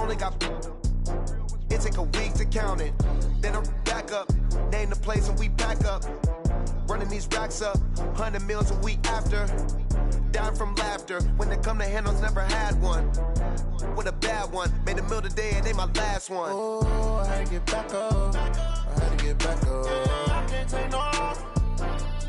only got. It take a week to count it. Then I'm back up, name the place and we back up. Running these racks up, 100 meals a week after. Dying from laughter, when it come to handles, never had one. With a bad one, made a meal today and ain't my last one. Oh, I had to get back up, I had to get back up. I can't take no off,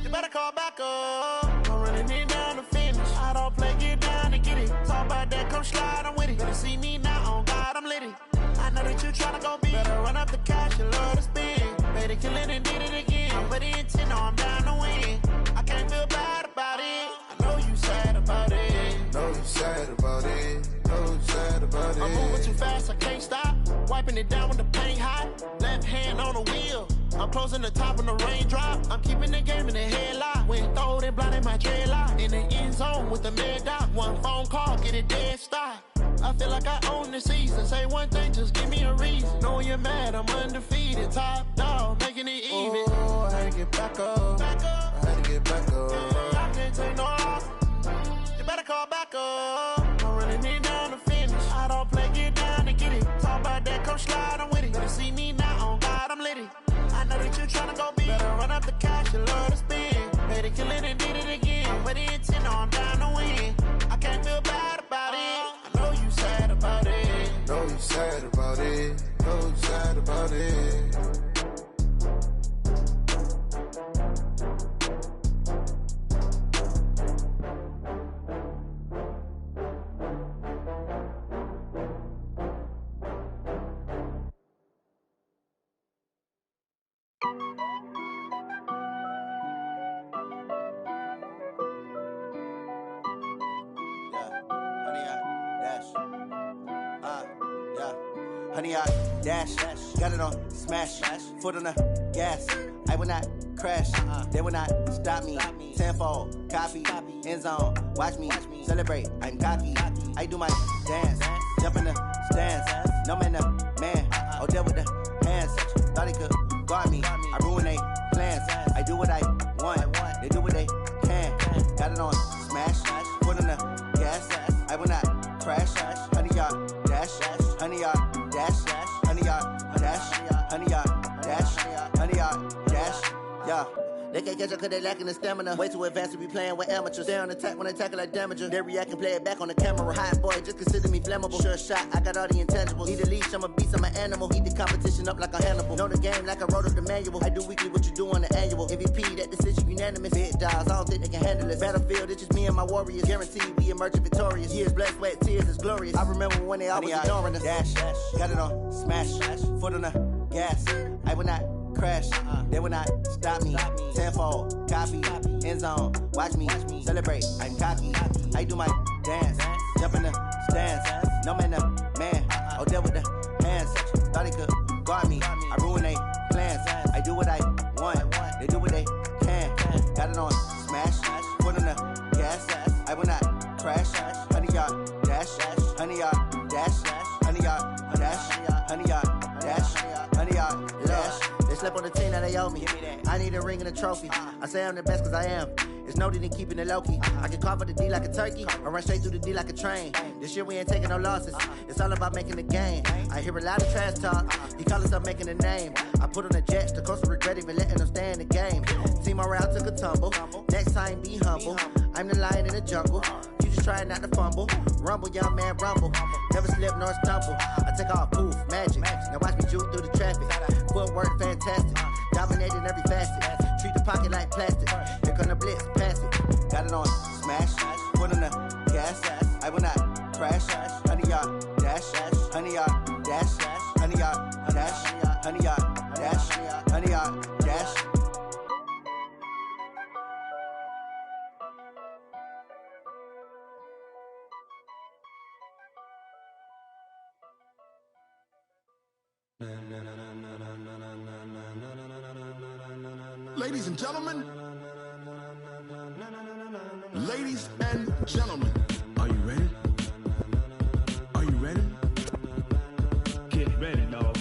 you better call back up. I'm running it down to finish, I don't play, get down to get it. Talk about that, come slide, I'm with it. Better see me now, on God, I'm litty. I know that you tryna go big. Better run up the cash and love to spend. Made it, kill it and did it again. But the intent, no, I'm down to win. I can't feel bad about it. I know you sad about it. Know you sad about it. Know you sad about it. I'm moving too fast, I can't stop. Wiping it down when the paint hot. Left hand on the wheel. I'm closing the top when the raindrop. I'm keeping the game in the headlock. When throwed and blinded my dreadlock. In the end zone with the mad dot. One phone call, get it dead stop. I feel like I own the season. Say one thing, just give me a reason. Knowing you're mad, I'm undefeated. Top dog, making it even. Oh, I had to get back up. I had to get back up. I can't take no off. You better call back up. I'm running it down to finish. I don't play, get down to get it. Talk about that, come slide, I'm with it. Better see me now, on God, I'm litty. I know that you tryna go big. Better run up the cash, you love to spend. Made it, kill it and did it again. But the intent, no, I'm down to win. I can't feel bad about it. I know you sad about it. Know you sad about it. Know you sad about it. Honey, I dash, got it on smash, foot on the gas. I will not crash, they will not stop me. Tenfold, copy, end zone, watch me celebrate. I'm cocky, I do my dance, jump in the stands. No man, the man, oh, deal with the hands. Thought he could guard me, I ruin they plans. I do what I want, they do what they can. Got it on smash, foot on the gas. I will not crash, honey, y'all dash, honey, y'all dash, honey, y'all dash, honey, y'all dash, honey, y'all dash, yeah. They can't catch up cause they lacking the stamina. Way too advanced to be playing with amateurs. Stay on attack when they tackle like damager. They react and play it back on the camera. Hot boy, just consider me flammable. Sure shot, I got all the intangibles. Need a leash, I'm a beast, I'm an animal. Eat the competition up like a Hannibal. Know the game like I wrote up the manual. I do weekly what you do on the annual. MVP, that decision unanimous. Big dogs, I don't think they can handle it. Battlefield, it's just me and my warriors. Guaranteed we emerging victorious. Years, blood, sweat, tears, it's glorious. I remember when they always ignoring us. Dash, got it on smash, foot on the gas. I will not crash, they will not stop me. Tenfold, copy, end zone, watch me celebrate. I'm cocky, I do my dance, jump in the stands. No man, the man, oh, deal with the hands. Thought he could guard me, I ruin they plans. I do what I want, they do what they can. Got it on smash, foot on the gas. I will not crash, honey, y'all dash, honey, y'all dash, honey, y'all dash, honey, y'all dash, honey, y'all dash. They slept on the team that they owe me. I need a ring and a trophy. I say I'm the best cause I am. It's no need in keeping it low key. I can carve for the D like a turkey. I run straight through the D like a train. This year we ain't taking no losses. It's all about making the game. I hear a lot of trash talk. He call us up making a name. I put on the jets. The coach regret even letting them stay in the game. Team around took a tumble. Next time be humble. I'm the lion in the jungle. You just trying not to fumble. Rumble, young man, rumble. Never slip nor stumble. I take off, poof, magic. Now watch me juke through the traffic. Footwork fantastic. Dominating every facet. Treat the pocket like plastic. Here come the blitz, pass it. Got it on smash. Foot on the gas. I will not crash. Honey, y'all dash. Honey, y'all dash. Honey, y'all dash. Honey, y'all dash. Honey, y'all dash. Ladies and gentlemen, ladies and gentlemen, are you ready? Are you ready? Get ready, dog.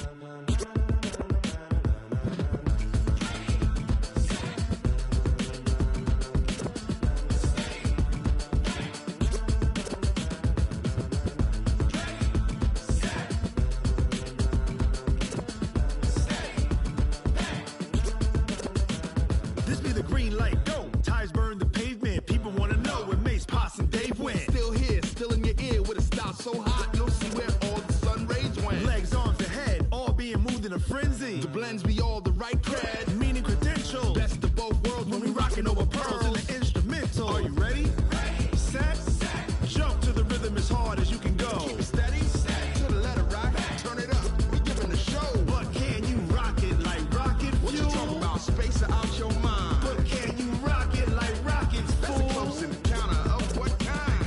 a frenzy. The blends be all the right cred, meaning credentials. Best of both worlds when we rockin' over pearls in the instrumental. Are you ready? Set. Jump to the rhythm as hard as you can go. Keep it steady. To the letter right. Turn it up. We giving the show. But can you rock it like rocket fuel? What you talking about? Space out your mind. But can you rock it like rockets, fool? That's a close encounter of what kind?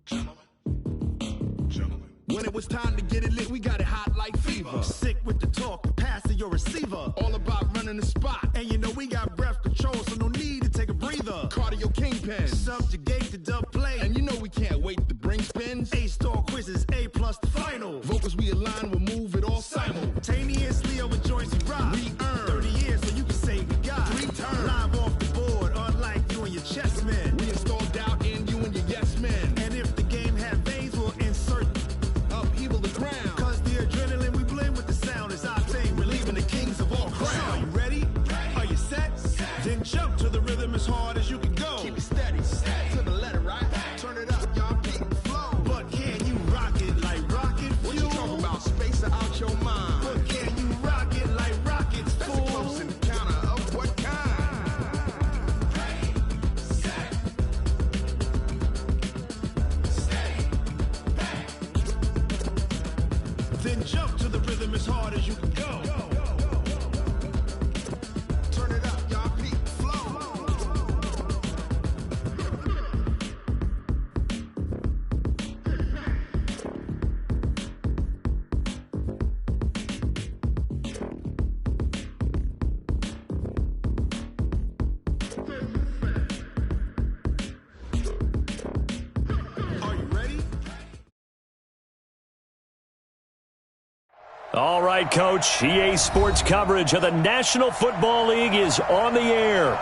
Gentlemen. When it was time to get it lit, we got it hot like fever. Sick with the talk, pass to your receiver. All about running the spot. And you know we got breath control, so no need to take a breather. Cardio kingpin, subjugate the dub play. And you know we can't wait to bring spins. A-star quizzes, A+ the final. Vocals we align, we'll move it all simultaneously over joints we rock. We earn 30 years, so you can say we got 3 turns. Live off the board, unlike you and your chess men. We install doubt in you and your yes men. And if the game had veins, we'll insert upheaval the ground. Cause the adrenaline we blend with the sound is our thing. We're leaving the kings of all crowns. Are you ready? Are you set? Then jump to the rhythm as hard as you can go. Keep it steady, to the letter right. Turn it up, y'all, beat and flow. But can you rock it like rocket fuel? What you talking about? Space out your mind. But can you rock it like rockets, fool? That's a close encounter of what kind? Then jump to the rhythm as hard as you can go. Turn it up, y'all, beat and flow. Are you ready? All right, Coach. EA Sports coverage of the National Football League is on the air.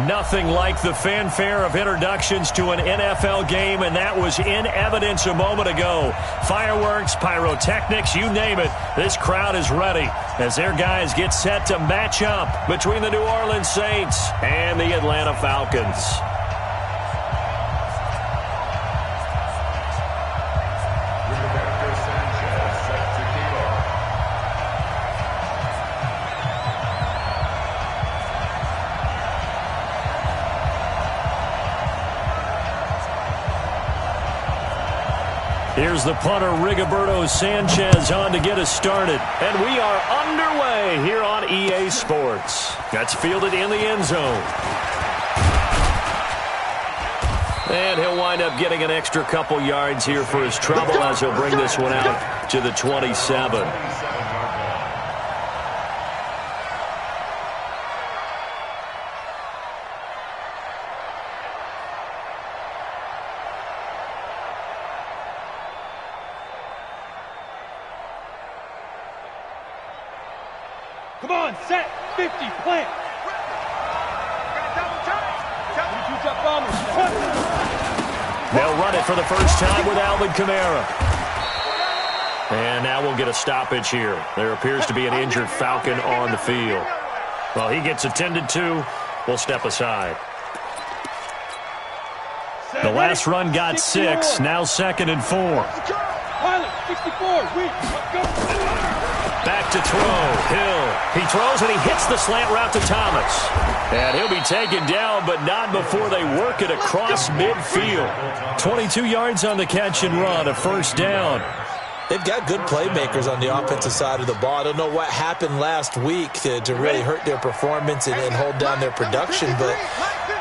Nothing like the fanfare of introductions to an NFL game, and that was in evidence a moment ago. Fireworks, pyrotechnics, you name it. This crowd is ready as their guys get set to match up between the New Orleans Saints and the Atlanta Falcons. Here's the punter, Rigoberto Sanchez, on to get us started. And we are underway here on EA Sports. That's fielded in the end zone. And he'll wind up getting an extra couple yards here for his trouble as he'll bring this one out to the 27. Come on, set, 50, plant. They'll run it for the first time with Alvin Kamara. And now we'll get a stoppage here. There appears to be an injured Falcon on the field. Well, he gets attended to. We'll step aside. The last run got 6, now 2nd and 4. Pilot, 64, Back to throw. Hill. He throws and he hits the slant route to Thomas. And he'll be taken down, but not before they work it across midfield. 22 yards on the catch and run, a first down. They've got good playmakers on the offensive side of the ball. I don't know what happened last week to really hurt their performance and hold down their production, but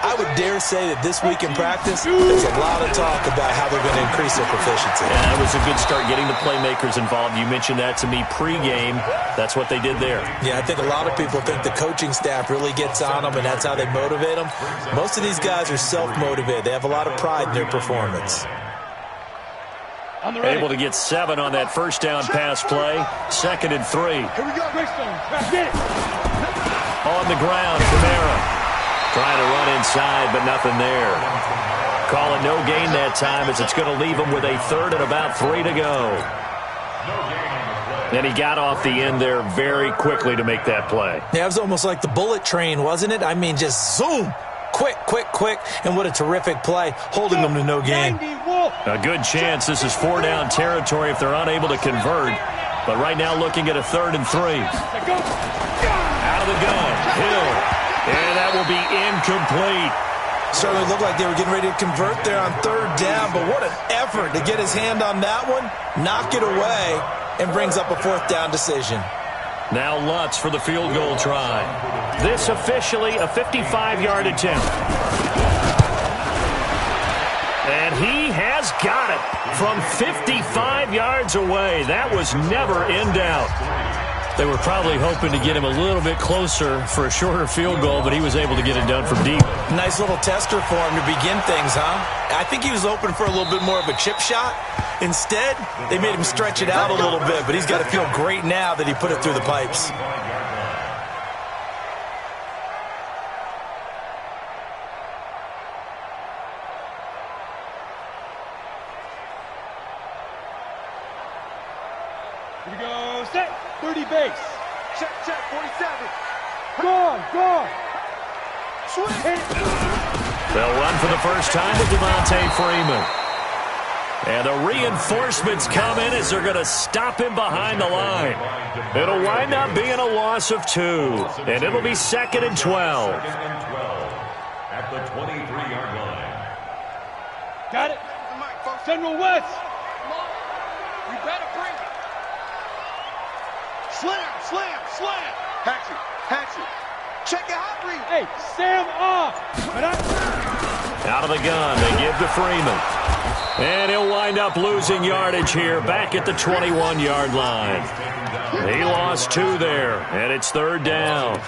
I would dare say that this week in practice, there's a lot of talk about how they're going to increase their proficiency. Yeah, it was a good start getting the playmakers involved. You mentioned that to me pregame. That's what they did there. Yeah, I think a lot of people think the coaching staff really gets on them, and that's how they motivate them. Most of these guys are self-motivated. They have a lot of pride in their performance. Able to get 7 on that first down pass play. 2nd and 3. Here we go, Greystone. Get it. On the ground, Kamara. Trying to run inside, but nothing there. Calling no gain that time as it's going to leave him with a 3rd and about 3 to go. And he got off the end there very quickly to make that play. Yeah, it was almost like the bullet train, wasn't it? I mean, just zoom. Quick, and what a terrific play, holding them to no gain. A good chance this is 4 down territory if they're unable to convert. But right now looking at a 3rd and 3. Out of the gun, Hill. And that will be incomplete. Certainly looked like they were getting ready to convert there on 3rd down, but what an effort to get his hand on that one, knock it away, and brings up a 4th down decision. Now Lutz for the field goal try. This officially a 55-yard attempt. And he has got it from 55 yards away. That was never in doubt. They were probably hoping to get him a little bit closer for a shorter field goal, but he was able to get it done from deep. Nice little tester for him to begin things, huh? I think he was open for a little bit more of a chip shot. Instead, they made him stretch it out a little bit, but he's got to feel great now that he put it through the pipes. Here we go, set, 30 base. Check, 47. Gone. Swing. They'll run for the first time with Devontae Freeman. And the reinforcements come in as they're going to stop him behind the line. It'll wind up being a loss of 2. And it'll be 2nd and 12. At the 23-yard line. Got it. Central West. We better bring it. Slam. Hatch it. Check it out, Reed. Hey, Sam off. Out of the gun, they give to Freeman. And he'll wind up losing yardage here back at the 21-yard line. He lost 2 there, and it's 3rd down.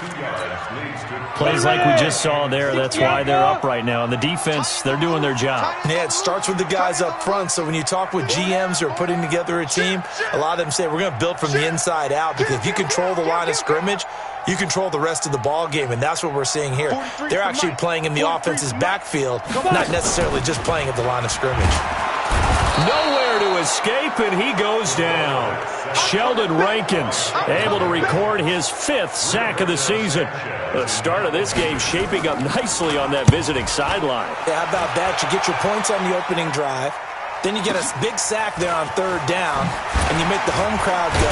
Plays like we just saw there, that's why they're up right now. And the defense, they're doing their job. Yeah, it starts with the guys up front. So when you talk with GMs who are putting together a team, a lot of them say we're going to build from the inside out, because if you control the line of scrimmage, you control the rest of the ball game, and that's what we're seeing here. They're actually playing in the offense's backfield, not necessarily just playing at the line of scrimmage. Nowhere to escape, and he goes down. Sheldon Rankins able to record his 5th sack of the season. The start of this game shaping up nicely on that visiting sideline. Yeah, how about that? You get your points on the opening drive, then you get a big sack there on 3rd down, and you make the home crowd go.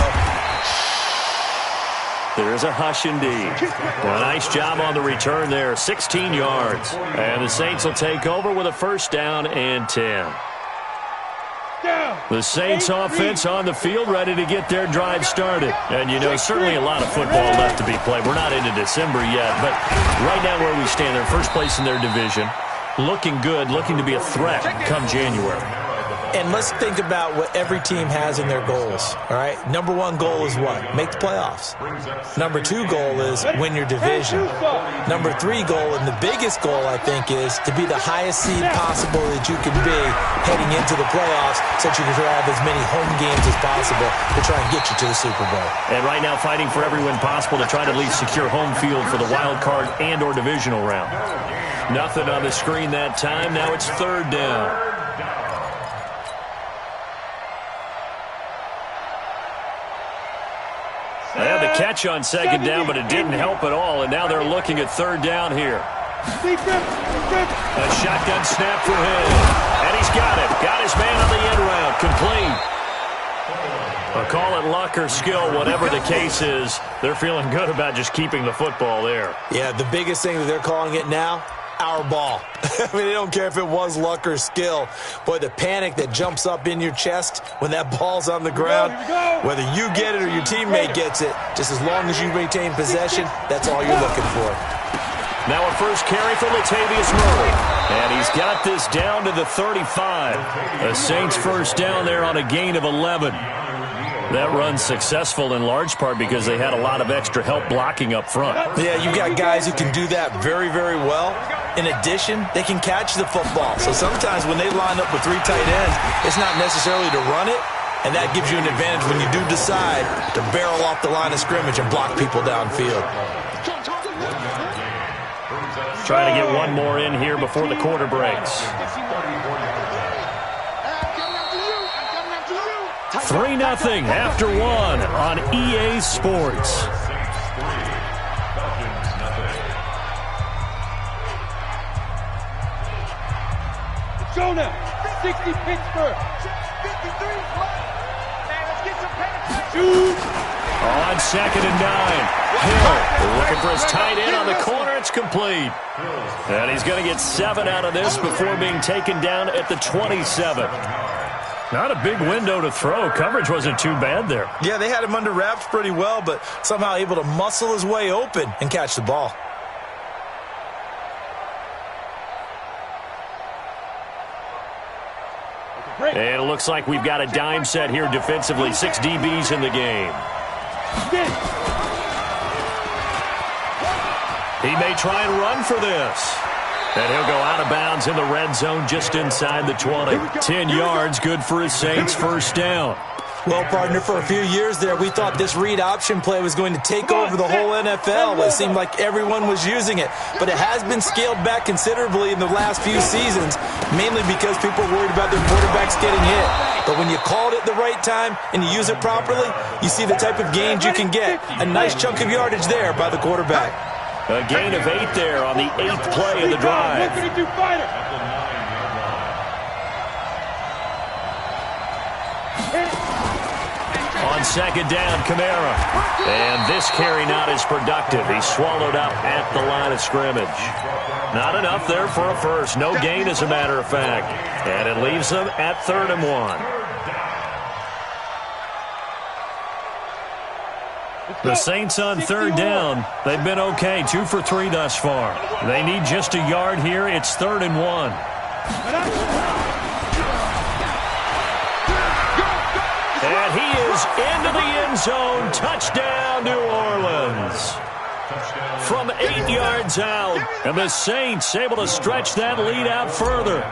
There's a hush indeed. Well, a nice job on the return there, 16 yards. And the Saints will take over with a 1st down and 10. The Saints offense on the field ready to get their drive started. And, you know, certainly a lot of football left to be played. We're not into December yet, but right now where we stand, they're first place in their division. Looking good, looking to be a threat come January. And let's think about what every team has in their goals, all right? Number 1 goal is what? Make the playoffs. Number 2 goal is win your division. Number 3 goal, and the biggest goal, I think, is to be the highest seed possible that you can be heading into the playoffs, so that you can have as many home games as possible to try and get you to the Super Bowl. And right now fighting for every win possible to try to at least secure home field for the wild card and or divisional round. Nothing on the screen that time. Now it's 3rd down. They had the catch on 2nd down, but it didn't help at all, and now they're looking at 3rd down here. A shotgun snap for him, and he's got it. Got his man on the end route, complete. I'll call it luck or skill, whatever the case is. They're feeling good about just keeping the football there. Yeah, the biggest thing that they're calling it now, our ball. I mean, they don't care if it was luck or skill. Boy, the panic that jumps up in your chest when that ball's on the ground, whether you get it or your teammate gets it, just as long as you maintain possession, that's all you're looking for. Now a first carry for Latavius Murray. And he's got this down to the 35. The Saints 1st down there on a gain of 11. That run's successful in large part because they had a lot of extra help blocking up front. Yeah, you got guys who can do that very, very well. In addition, they can catch the football. So sometimes when they line up with 3 tight ends, it's not necessarily to run it, and that gives you an advantage when you do decide to barrel off the line of scrimmage and block people downfield. Trying to get one more in here before the quarter breaks. 3-0 after 1 on EA Sports. Go now. 60 Pittsburgh. 53. Man, let's get some penetration. On 2nd and 9. Hill looking for his tight end on the corner. It's complete. And he's going to get 7 out of this before being taken down at the 27. Not a big window to throw. Coverage wasn't too bad there. Yeah, they had him under wraps pretty well, but somehow able to muscle his way open and catch the ball. And it looks like we've got a dime set here defensively. 6 DBs in the game. He may try and run for this. And he'll go out of bounds in the red zone just inside the 20. 10 yards, good for his Saints, first down. Well, partner, for a few years there, we thought this read option play was going to take over the whole NFL. It seemed like everyone was using it. But it has been scaled back considerably in the last few seasons, mainly because people are worried about their quarterbacks getting hit. But when you called it the right time and you use it properly, you see the type of gains you can get. A nice chunk of yardage there by the quarterback. A gain of 8 there on the 8th play of the drive. On 2nd down, Kamara. And this carry not as productive. He's swallowed up at the line of scrimmage. Not enough there for a first. No gain, as a matter of fact. And it leaves them at 3rd and 1. The Saints on 3rd down. They've been okay. 2 for 3 thus far. They need just a yard here. It's 3rd and 1. And he is into the end zone. Touchdown, New Orleans. From 8 yards out. And the Saints able to stretch that lead out further.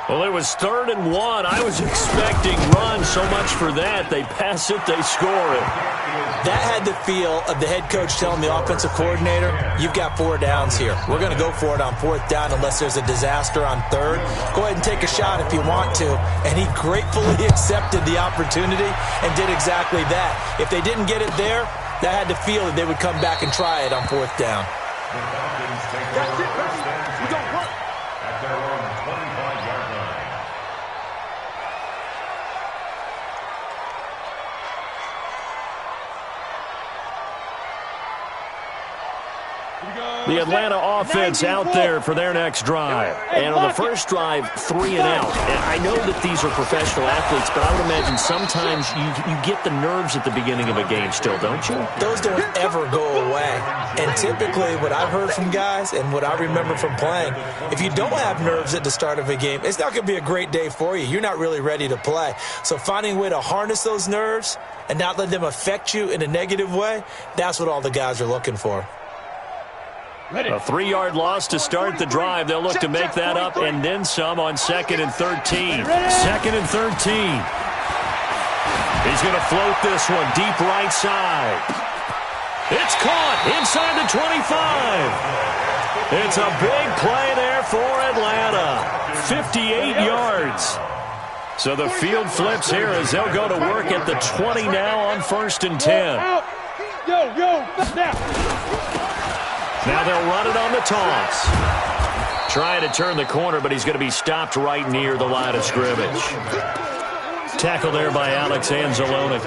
Well, it was 3rd and 1. I was expecting run so much for that. They pass it, they score it. That had the feel of the head coach telling the offensive coordinator, you've got 4 downs here. We're going to go for it on 4th down unless there's a disaster on 3rd. Go ahead and take a shot if you want to. And he gratefully accepted the opportunity and did exactly that. If they didn't get it there, that had the feel that they would come back and try it on 4th down. That's it, baby. We don't work. At their own 25-yard line. The Atlanta offense out there for their next drive. And on the first drive, 3 and out. And I know that these are professional athletes, but I would imagine sometimes you get the nerves at the beginning of a game still, don't you? Those don't ever go away. And typically what I've heard from guys and what I remember from playing, if you don't have nerves at the start of a game, it's not going to be a great day for you. You're not really ready to play. So finding a way to harness those nerves and not let them affect you in a negative way, that's what all the guys are looking for. A 3-yard loss to start the drive. They'll look to make that up and then some on 2nd and 13. 2nd and 13. He's going to float this one deep right side. It's caught inside the 25. It's a big play there for Atlanta. 58 yards. So the field flips here as they'll go to work at the 20 now on 1st and 10. Now they'll run it on the toss. Trying to turn the corner, but he's going to be stopped right near the line of scrimmage. Tackle there by Alex Anzalone.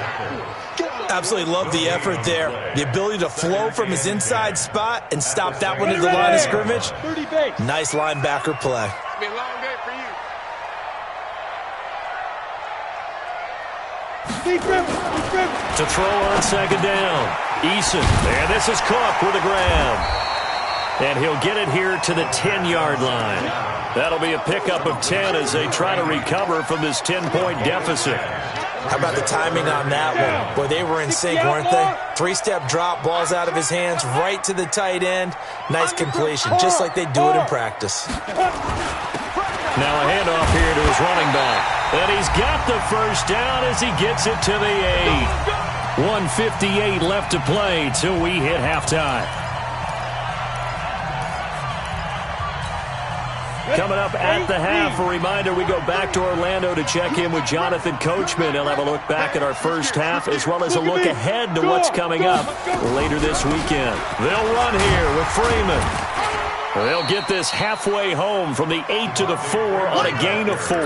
Absolutely love the effort there. The ability to flow from his inside spot and stop that one at the line of scrimmage. Nice linebacker play. It's been a long day for you. To throw on 2nd down. Eason. And this is Cook with a grab. And he'll get it here to the 10-yard line. That'll be a pickup of 10 as they try to recover from this 10-point deficit. How about the timing on that one? Boy, they were in sync, weren't they? 3-step drop, balls out of his hands, right to the tight end. Nice completion, just like they do it in practice. Now a handoff here to his running back. And he's got the first down as he gets it to the 8. 1:58 left to play till we hit halftime. Coming up at the half, a reminder, we go back to Orlando to check in with Jonathan Coachman. He'll have a look back at our first half as well as a look ahead to what's coming up later this weekend. They'll run here with Freeman. They'll get this halfway home from the 8 to the 4 on a gain of 4.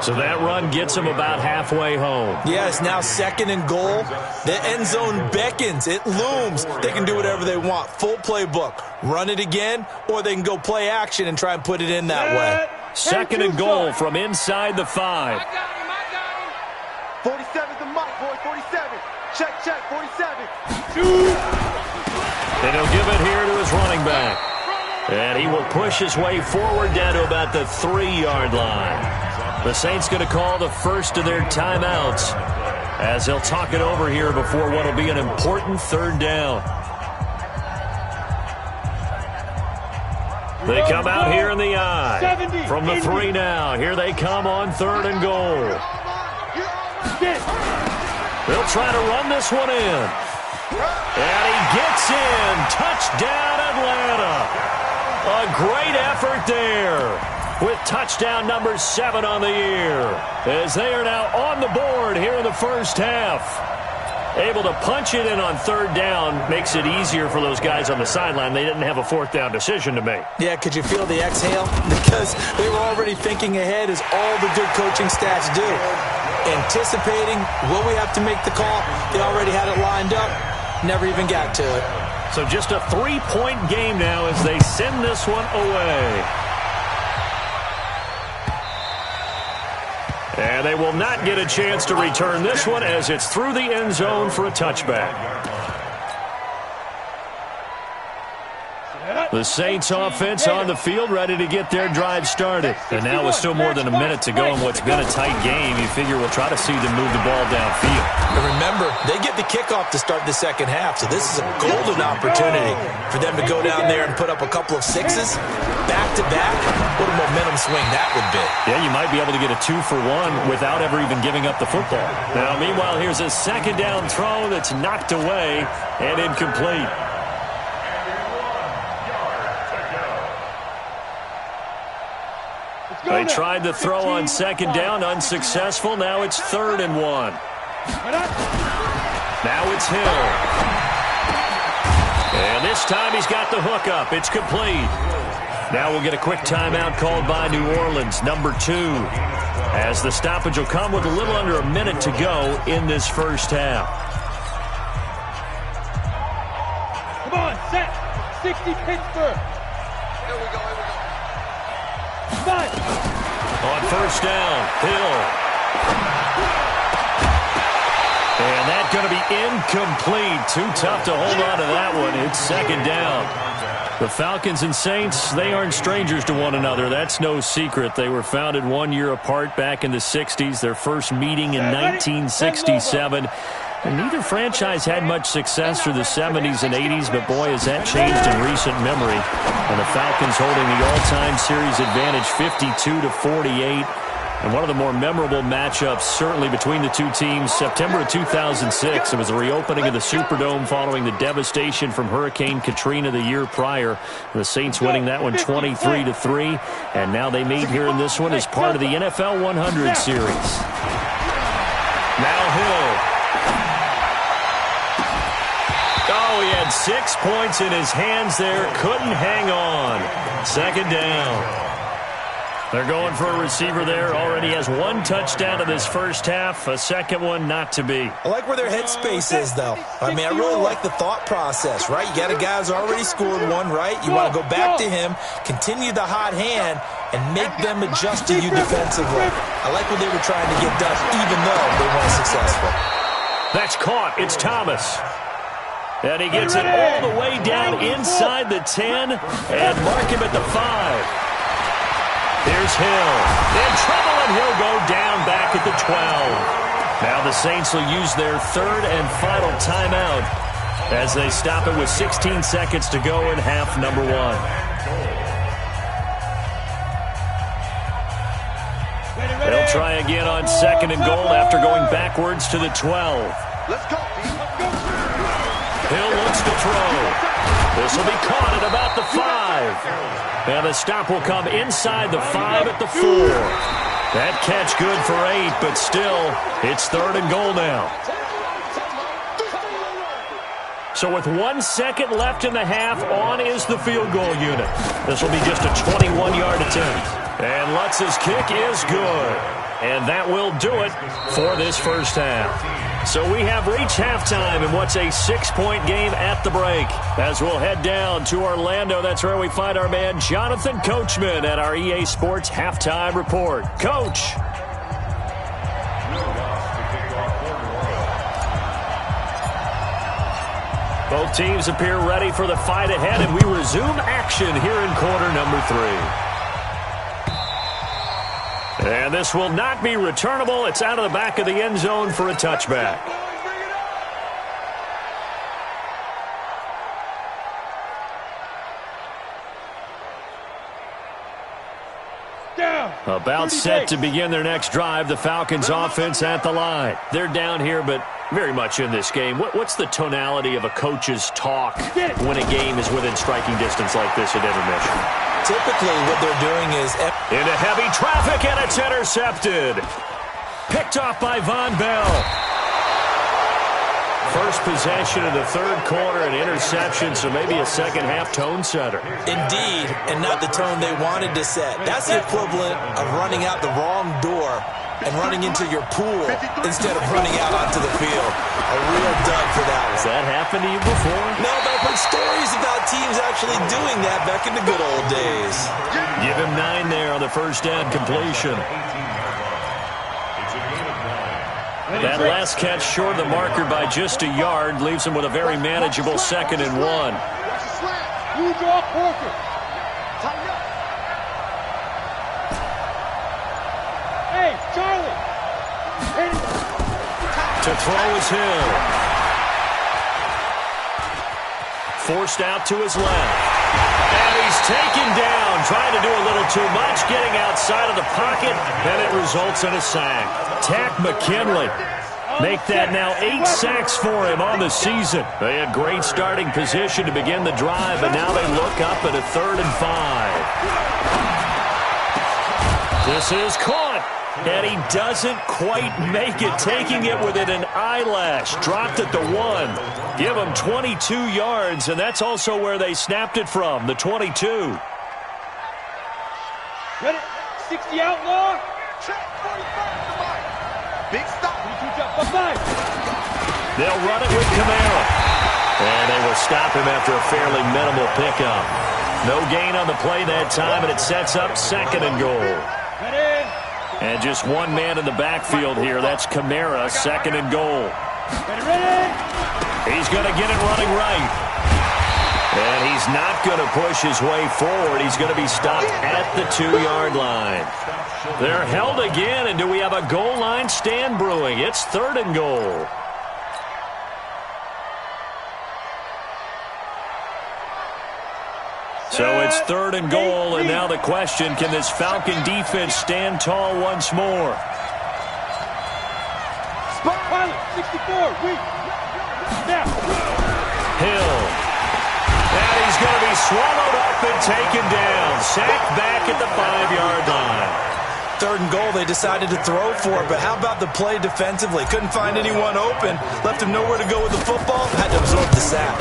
So that run gets them about halfway home. Yeah, it's now 2nd and goal. The end zone beckons. It looms. They can do whatever they want. Full playbook. Run it again, or they can go play action and try and put it in that way. 2nd and goal from inside the 5. 47's the mic, boy. 47. Check, 47. And he'll give it here to his running back. And he will push his way forward down to about the 3-yard line. The Saints going to call the first of their timeouts as they'll talk it over here before what will be an important 3rd down. They come out here in the eye. From the 3 now. Here they come on 3rd and goal. They'll try to run this one in. And he gets in. Touchdown, Atlanta. A great effort there with touchdown number 7 on the year, as they are now on the board here in the first half. Able to punch it in on 3rd down makes it easier for those guys on the sideline. They didn't have a 4th down decision to make. Yeah, could you feel the exhale? Because they were already thinking ahead, as all the good coaching staffs do. Anticipating, will we have to make the call? They already had it lined up. Never even got to it. So just a 3-point game now as they send this one away. And they will not get a chance to return this one as it's through the end zone for a touchback. The Saints offense on the field, ready to get their drive started. And now with still more than a minute to go in what's been a tight game, you figure we'll try to see them move the ball downfield. And remember, they get the kickoff to start the second half, so this is a golden opportunity for them to go down there and put up a couple of 6s back-to-back. What a momentum swing that would be. Yeah, you might be able to get a 2-for-1 without ever even giving up the football. Now, meanwhile, here's a 2nd down throw that's knocked away and incomplete. They tried the throw on 2nd down, unsuccessful. Now it's 3rd and 1. Now it's Hill. And this time he's got the hook up. It's complete. Now we'll get a quick timeout called by New Orleans, number 2, as the stoppage will come with a little under a minute to go in this first half. Come on, set. 60 Pittsburgh. Here we go. On 1st down, Hill. And that's going to be incomplete. Too tough to hold on to that one. It's 2nd down. The Falcons and Saints, they aren't strangers to one another. That's no secret. They were founded 1 year apart back in the 60s. Their first meeting in 1967. And neither franchise had much success through the 70s and 80s, but boy, has that changed in recent memory. And the Falcons holding the all-time series advantage 52-48. And one of the more memorable matchups, certainly between the two teams, September of 2006. It was the reopening of the Superdome following the devastation from Hurricane Katrina the year prior. The Saints winning that one 23-3. And now they meet here in this one as part of the NFL 100 series. Now Hill. Oh, he had 6 points in his hands there. Couldn't hang on. 2nd down. They're going for a receiver there. Already has 1 touchdown in this first half. A 2nd one not to be. I like where their headspace is, though. I mean, I really like the thought process, right? You got a guy who's already scored 1, right? You want to go back to him, continue the hot hand, and make them adjust to you defensively. I like what they were trying to get done, even though they weren't successful. That's caught. It's Thomas. And he gets it all the way down inside the 10 and mark him at the 5. Here's Hill. In trouble, and he'll go down back at the 12. Now the Saints will use their 3rd and final timeout as they stop it with 16 seconds to go in half number 1. They'll try again on 2nd and goal after going backwards to the 12. Let's go. Hill looks to throw. This will be caught at about the 5. And the stop will come inside the 5 at the 4. That catch good for 8, but still, it's 3rd and goal now. So with 1 second left in the half, on is the field goal unit. This will be just a 21-yard attempt. And Lutz's kick is good. And that will do it for this first half. So we have reached halftime in what's a 6-point game at the break. As we'll head down to Orlando, that's where we find our man Jonathan Coachman at our EA Sports Halftime Report. Coach. Both teams appear ready for the fight ahead, and we resume action here in quarter number 3. And this will not be returnable. It's out of the back of the end zone for a touchback. About set to begin their next drive, the Falcons offense at the line. They're down here, but very much in this game. What's the tonality of a coach's talk when a game is within striking distance like this at intermission? Typically what they're doing is... Into heavy traffic, and it's intercepted. Picked off by Von Bell. First possession of the third quarter, an interception, so maybe a second-half tone setter. Indeed, and not the tone they wanted to set. That's the equivalent of running out the wrong door and running into your pool instead of running out onto the field. A real dud for that one. Has that happened to you before? No, but I've heard stories about teams actually doing that back in the good old days. Give him 9 there on the first down completion. That last catch short of the marker by just a yard leaves him with a very manageable 2nd and 1. You draw Parker. Hey, Charlie. To throw is Hill. Forced out to his left. And he's taken down, trying to do a little too much, getting outside of the pocket, and it results in a sack. Tack McKinley. Make that now 8 sacks for him on the season. They had great starting position to begin the drive, but now they look up at a 3rd and 5. This is caught, and he doesn't quite make it, taking it within an eyelash. Dropped at the 1. Give him 22 yards, and that's also where they snapped it from, the 22. Ready? 60 outlaw. Check 45. Big stop. They'll run it with Kamara. And they will stop him after a fairly minimal pickup. No gain on the play that time, and it sets up 2nd and goal. And just one man in the backfield here. That's Kamara, 2nd and goal. He's going to get it running right. And he's not going to push his way forward. He's going to be stopped at the 2-yard line. They're held again, and do we have a goal line stand brewing? It's 3rd and goal. So it's 3rd and goal, and now the question, can this Falcon defense stand tall once more? Pilot, 64, now. Hill. And he's going to be swallowed up and taken down. Sacked back at the 5-yard line. 3rd and goal, they decided to throw for it, but how about the play defensively? Couldn't find anyone open, left him nowhere to go with the football, had to absorb the sack.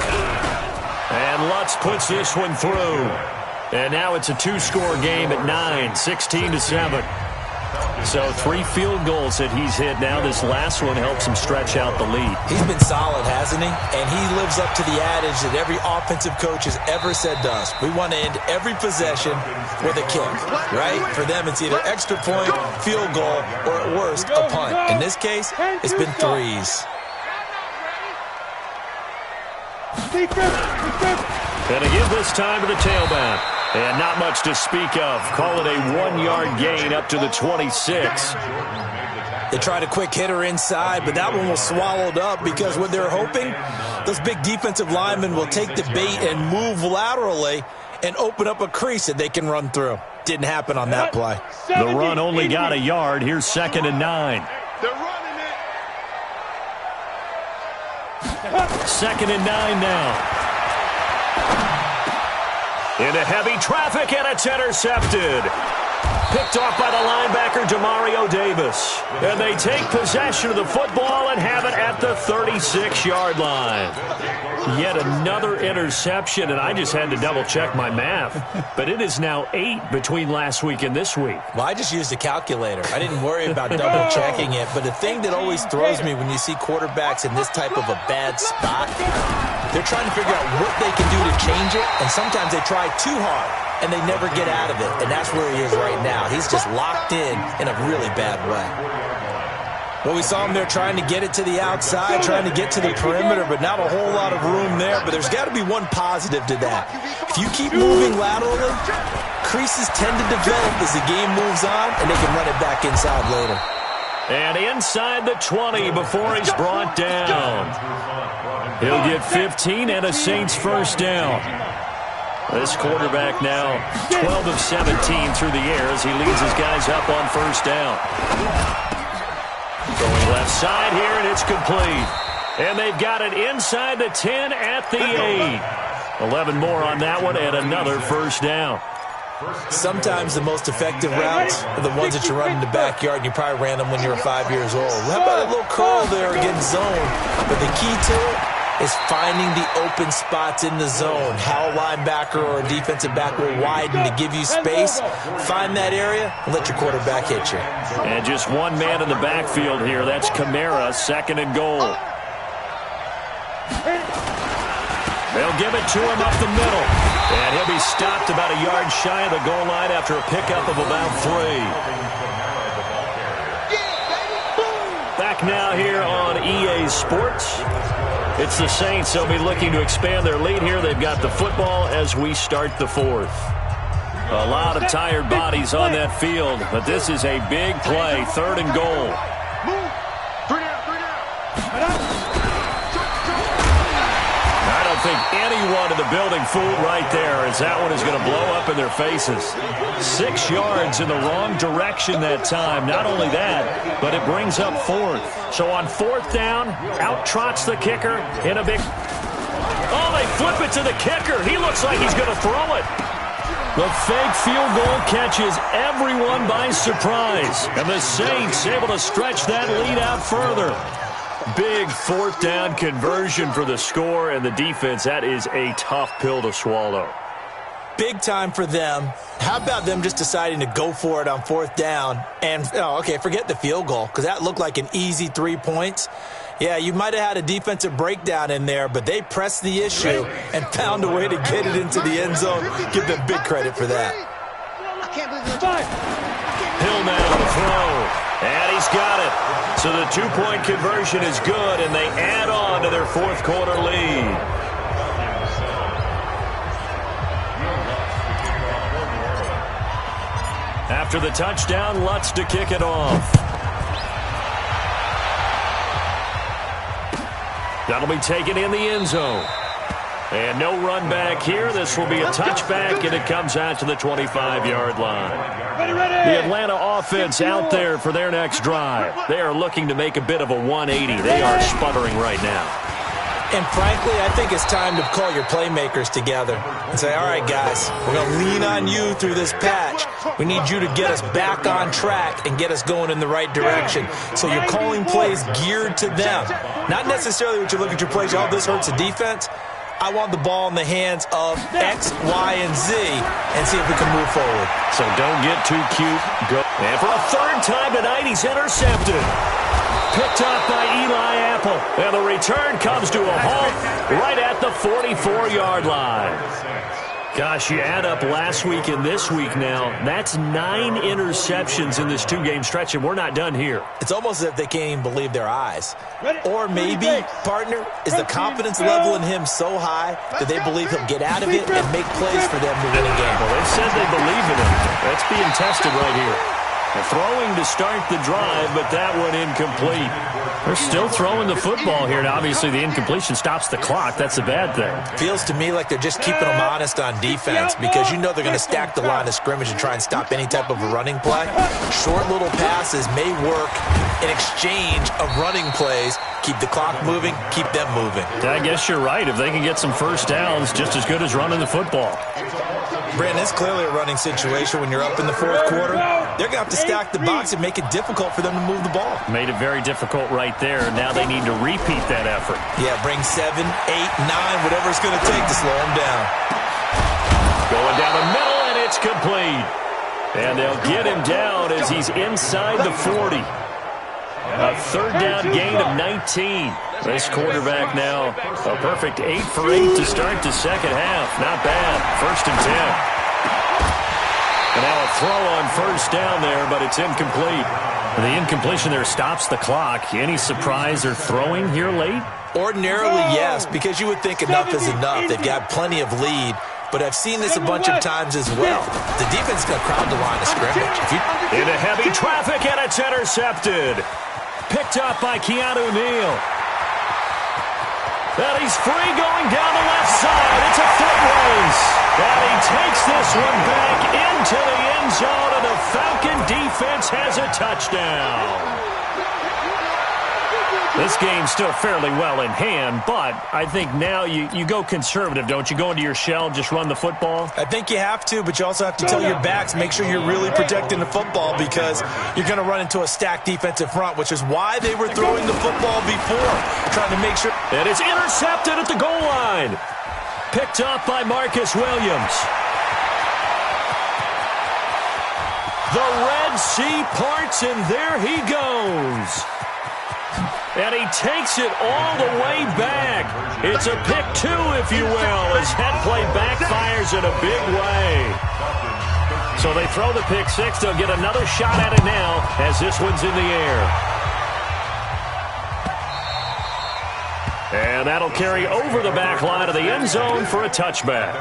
And Lutz puts this one through. And now it's a 2-score game at 9, 16-7. So 3 field goals that he's hit now. This last one helps him stretch out the lead. He's been solid, hasn't he? And he lives up to the adage that every offensive coach has ever said to us. We want to end every possession with a kick, right? For them, it's either extra point, field goal, or at worst, a punt. In this case, it's been 3s. And again this time to the tailback. And not much to speak of. Call it a 1-yard gain up to the 26. They tried a quick hitter inside, but that one was swallowed up because what they're hoping, those big defensive linemen will take the bait and move laterally and open up a crease that they can run through. Didn't happen on that play. The run only got a yard. Here's 2nd and 9. They're running it. 2nd and 9 now. Into heavy traffic, and it's intercepted. Picked off by the linebacker, Demario Davis. And they take possession of the football and have it at the 36-yard line. Yet another interception, and I just had to double-check my math. But it is now 8 between last week and this week. Well, I just used a calculator. I didn't worry about double-checking it. But the thing that always throws me when you see quarterbacks in this type of a bad spot, they're trying to figure out what they can do to change it, and sometimes they try too hard. And they never get out of it, and that's where he is right now. He's just locked in a really bad way. Well, we saw him there trying to get it to the outside, trying to get to the perimeter, but not a whole lot of room there. But there's got to be one positive to that. If you keep moving laterally, creases tend to develop as the game moves on, and they can run it back inside later. And inside the 20 before he's brought down. He'll get 15 and a Saints first down. This quarterback now 12 of 17 through the air as he leads his guys up on first down. Going left side here, and it's complete. And they've got it inside the 10 at the 8. 11 more on that one and another first down. Sometimes the most effective routes are the ones that you run in the backyard, and you probably ran them when you were 5 years old. How about a little curl there against zone? But the key to it is finding the open spots in the zone. How a linebacker or a defensive back will widen to give you space. Find that area and let your quarterback hit you. And just one man in the backfield here. That's Kamara, second and goal. They'll give it to him up the middle. And he'll be stopped about a yard shy of the goal line after a pickup of about 3. Back now here on EA Sports. It's the Saints. They'll be looking to expand their lead here. They've got the football as we start the 4th. A lot of tired bodies on that field, but this is a big play, 3rd and goal. I don't think anyone in the building fooled right there, as that one is going to blow up in their faces. 6 yards in the wrong direction that time. Not only that, but it brings up 4th. So on 4th down, out trots the kicker in a big... Oh, they flip it to the kicker. He looks like he's going to throw it. The fake field goal catches everyone by surprise. And the Saints able to stretch that lead out further. Big 4th down conversion for the score, and the defense, that is a tough pill to swallow. Big time for them. How about them just deciding to go for it on 4th down? And, okay, forget the field goal, because that looked like an easy 3 points. Yeah, you might have had a defensive breakdown in there, but they pressed the issue and found a way to get it into the end zone. Give them big credit for that. Hill now to throw, and he's got it. So the 2-point conversion is good, and they add on to their 4th quarter lead. After the touchdown, Lutz to kick it off. That'll be taken in the end zone. And no run back here. This will be a touchback, and it comes out to the 25-yard line. The Atlanta offense out there for their next drive. They are looking to make a bit of a 180. They are sputtering right now. And frankly, I think it's time to call your playmakers together and say, all right, guys, we're going to lean on you through this patch. We need you to get us back on track and get us going in the right direction. So you're calling plays geared to them. Not necessarily what you look at your plays, oh, this hurts the defense. I want the ball in the hands of X, Y, and Z and see if we can move forward. So don't get too cute. Go. And for a 3rd time tonight, he's intercepted. Picked up by Eli Apple. And the return comes to a halt right at the 44-yard line. Gosh, you add up last week and this week now, that's 9 interceptions in this 2-game stretch, and we're not done here. It's almost as if they can't even believe their eyes. Or maybe, partner, is the confidence level in him so high that they believe he'll get out of it and make plays for them to win a game. Well, they said they believe in him. That's being tested right here. They're throwing to start the drive, but that one incomplete. They're still throwing the football here, and obviously the incompletion stops the clock. That's a bad thing. Feels to me like they're just keeping them honest on defense because you know they're going to stack the line of scrimmage and try and stop any type of a running play. Short little passes may work in exchange of running plays Keep the clock moving, keep them moving. I guess you're right. If they can get some first downs, just as good as running the football. Brandon, it's clearly a running situation when you're up in the fourth quarter. They're going to have to stack the box and make it difficult for them to move the ball. Made it very difficult right there. Now they need to repeat that effort. Yeah, bring 7, 8, 9, whatever it's going to take to slow them down. Going down the middle, and it's complete. And they'll get him down as he's inside the 40. A third down gain of 19. This quarterback now a perfect 8 for 8 to start the second half. Not bad. First and 10. And now a throw on first down there, but it's incomplete. The incompletion there stops the clock. Any surprise they're throwing here late? Ordinarily, yes, because you would think enough is enough. They've got plenty of lead. But I've seen this a bunch of times as well. The defense is going to crowd the line of scrimmage. Into heavy traffic, and it's intercepted. Picked up by Keanu Neal. And he's free going down the left side. It's a foot race. And he takes this one back into the end zone, and the Falcon defense has a touchdown. This game's still fairly well in hand, but I think now you go conservative, don't you? Go into your shell, just run the football? I think you have to, but you also have to tell your backs, make sure you're really protecting the football because you're going to run into a stacked defensive front, which is why they were throwing the football before, trying to make sure. And it's intercepted at the goal line. Picked up by Marcus Williams. The Red Sea parts, and there he goes. And he takes it all the way back. It's a pick two, if you will, as head play backfires in a big way. So they throw the pick six. They'll get another shot at it now as this one's in the air. And that'll carry over the back line of the end zone for a touchback.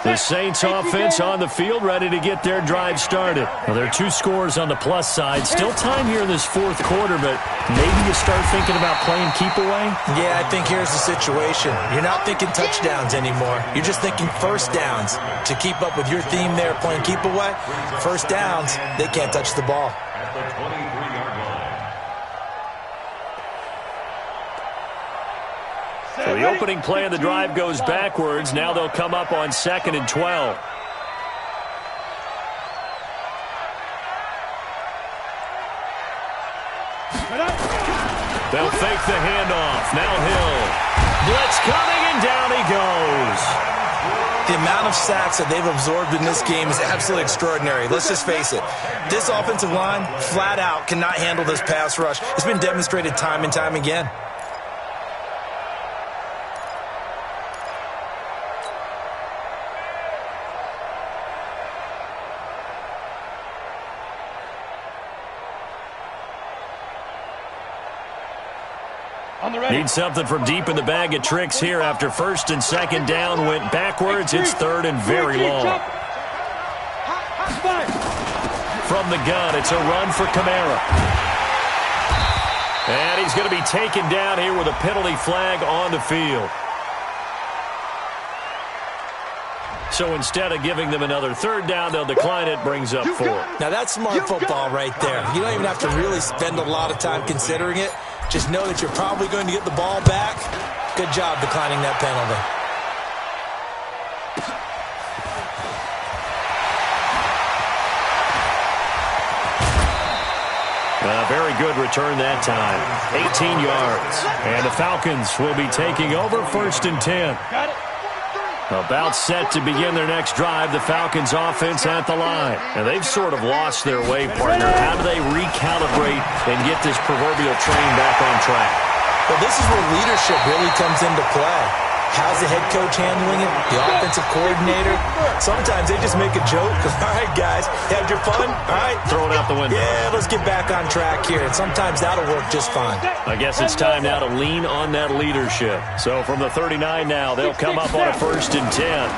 The Saints offense on the field, ready to get their drive started. Well, there are 2 scores on the plus side. Still time here in this fourth quarter, but maybe you start thinking about playing keep away? Yeah, I think here's the situation. You're not thinking touchdowns anymore. You're just thinking first downs. To keep up with your theme there, playing keep away, first downs, they can't touch the ball. At the 23-yard line. So the opening play of the drive goes backwards. Now they'll come up on 2nd and 12. They'll fake the handoff. Now Hill. Blitz coming, and down he goes. The amount of sacks that they've absorbed in this game is absolutely extraordinary. Let's just face it. This offensive line, flat out, cannot handle this pass rush. It's been demonstrated time and time again. Need something from deep in the bag of tricks here after 1st and 2nd down went backwards. It's 3rd and very long. From the gun, it's a run for Kamara. And he's going to be taken down here with a penalty flag on the field. So instead of giving them another 3rd down, they'll decline it, brings up 4. Now that's smart football right there. You don't even have to really spend a lot of time considering it. Just know that you're probably going to get the ball back. Good job declining that penalty. A very good return that time. 18 yards. And the Falcons will be taking over 1st and 10. About set to begin their next drive, the Falcons offense at the line. And they've sort of lost their way, partner. How do they recalibrate and get this proverbial train back on track? Well, this is where leadership really comes into play. How's the head coach handling it? The offensive coordinator? Sometimes they just make a joke. All right, guys, had your fun? All right. Throw it out the window. Yeah, let's get back on track here. And sometimes that'll work just fine. I guess it's time now to lean on that leadership. So from the 39 now, they'll come up on a 1st and 10.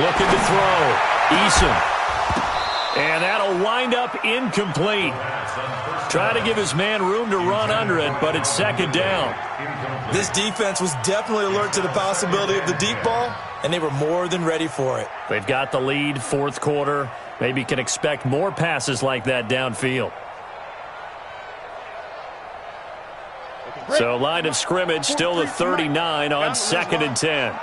Looking to throw. Eason. And that'll wind up incomplete. Try to give his man room to run under it, but it's 2nd down. This defense was definitely alert to the possibility of the deep ball, and they were more than ready for it. They've got the lead, 4th quarter. Maybe can expect more passes like that downfield. So line of scrimmage still the 39 on 2nd and 10.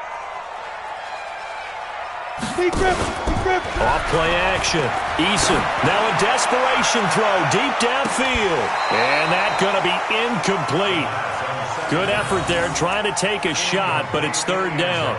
Off play action. Eason. Now a desperation throw deep downfield. And that's going to be incomplete. Good effort there trying to take a shot, but it's 3rd down.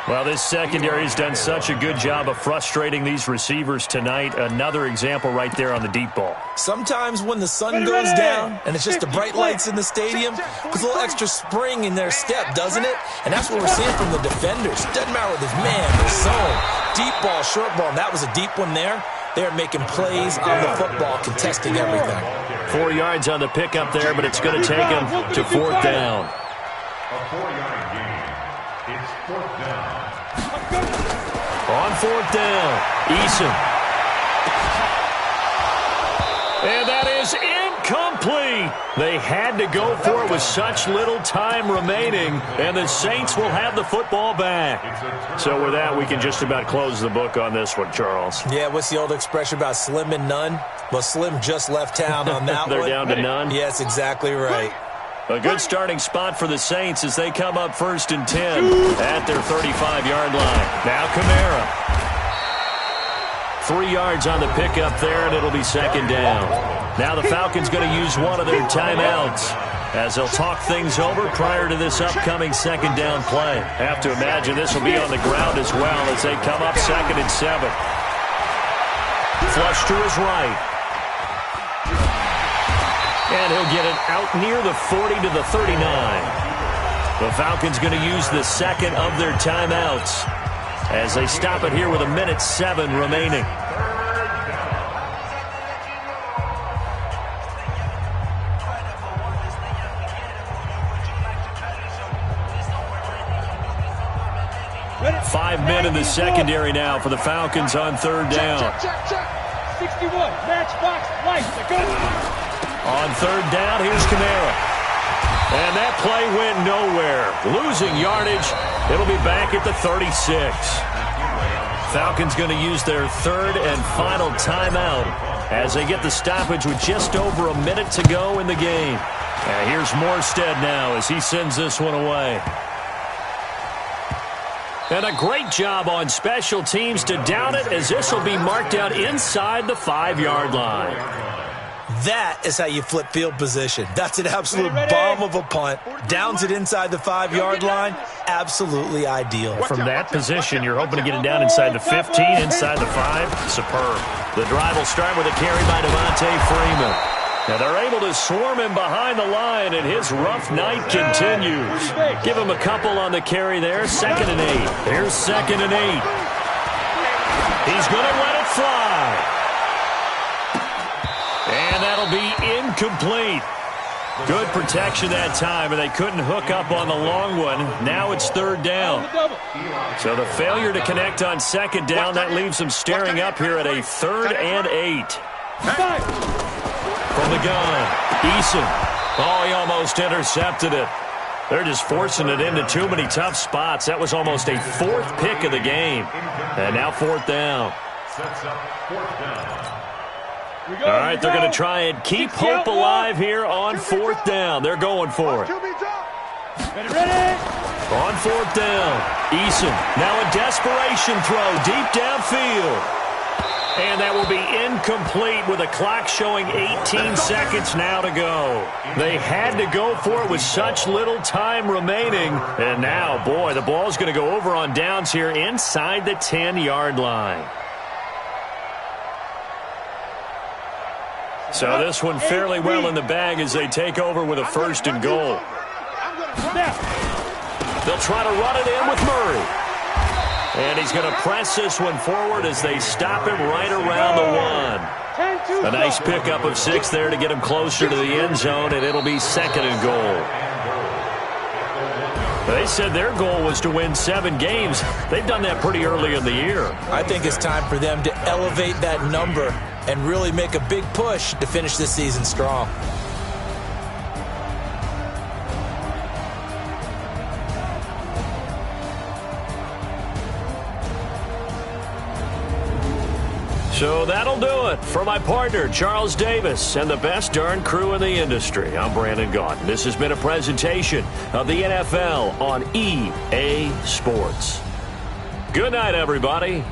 Well, this secondary has done such a good job of frustrating these receivers tonight. Another example right there on the deep ball. Sometimes when the sun goes down and it's just the bright lights in the stadium, puts a little extra spring in their step, doesn't it? And that's what we're seeing from the defenders. Doesn't matter with his man, his zone, deep ball, short ball. And that was a deep one there. They're making plays on the football, contesting everything. 4 yards on the pickup there, but it's going to take him to 4th down. A 4-yard gain. It's 4th down. On 4th down, Eason. And that is incomplete. They had to go for it with such little time remaining, and the Saints will have the football back. So with that, we can just about close the book on this one, Charles. Yeah, what's the old expression about slim and none? Well, Slim just left town on that They're one. down to none? Yes, exactly right. A good starting spot for the Saints as they come up 1st and 10 at their 35-yard line. Now Kamara. 3 yards on the pickup there, and it'll be 2nd down. Now the Falcons going to use one of their timeouts as they'll talk things over prior to this upcoming 2nd down play. Have to imagine this will be on the ground as well as they come up 2nd and 7. Flush to his right. And he'll get it out near the 40 to the 39. The Falcons going to use the 2nd of their timeouts as they stop it here with 1:07 remaining. Five men in the secondary now for the Falcons on 3rd down. Check. 61, matchbox, light, go. On 3rd down, here's Kamara. And that play went nowhere. Losing yardage. It'll be back at the 36. Falcons going to use their 3rd and final timeout as they get the stoppage with just over a minute to go in the game. And here's Morstead now as he sends this one away. And a great job on special teams to down it as this will be marked out inside the 5-yard line. That is how you flip field position. That's an absolute bomb of a punt. Downs it inside the 5-yard line. Absolutely ideal. From that position, you're hoping to get it down inside the 15, inside the 5. Superb. The drive will start with a carry by Devontae Freeman. Now they're able to swarm him behind the line, and his rough night continues. Give him a couple on the carry there. 2nd and 8. Here's 2nd and 8. He's going to let it fly. And that'll be incomplete. Good protection that time, and they couldn't hook up on the long one. Now it's 3rd down. So the failure to connect on 2nd down, that leaves them staring up here at a 3rd and 8. From the gun, Eason. Oh, he almost intercepted it. They're just forcing it into too many tough spots. That was almost a 4th pick of the game. And now 4th down. Sets up 4th down. All right, they're going to try and keep hope alive here on 4th down. They're going for it. Ready. On 4th down, Eason. Now a desperation throw deep downfield. And that will be incomplete with the clock showing 18 seconds now to go. They had to go for it with such little time remaining. And now, boy, the ball's going to go over on downs here inside the 10-yard line. So this one fairly well in the bag as they take over with a 1st and goal. They'll try to run it in with Murray. And he's going to press this one forward as they stop him right around the 1. A nice pickup of 6 there to get him closer to the end zone, and it'll be 2nd and goal. They said their goal was to win 7 games. They've done that pretty early in the year. I think it's time for them to elevate that number and really make a big push to finish this season strong. So that'll do it for my partner, Charles Davis, and the best darn crew in the industry. I'm Brandon Gaudin. This has been a presentation of the NFL on EA Sports. Good night, everybody.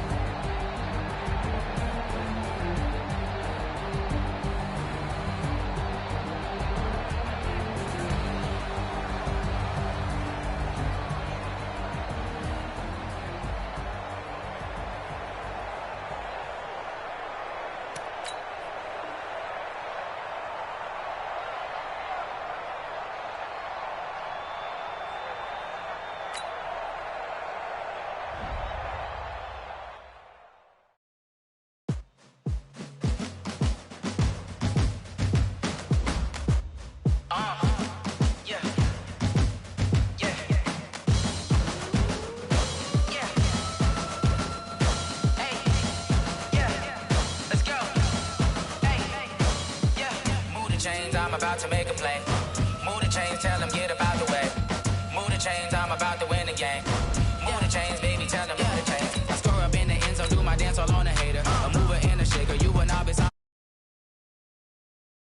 I'm about to make a play.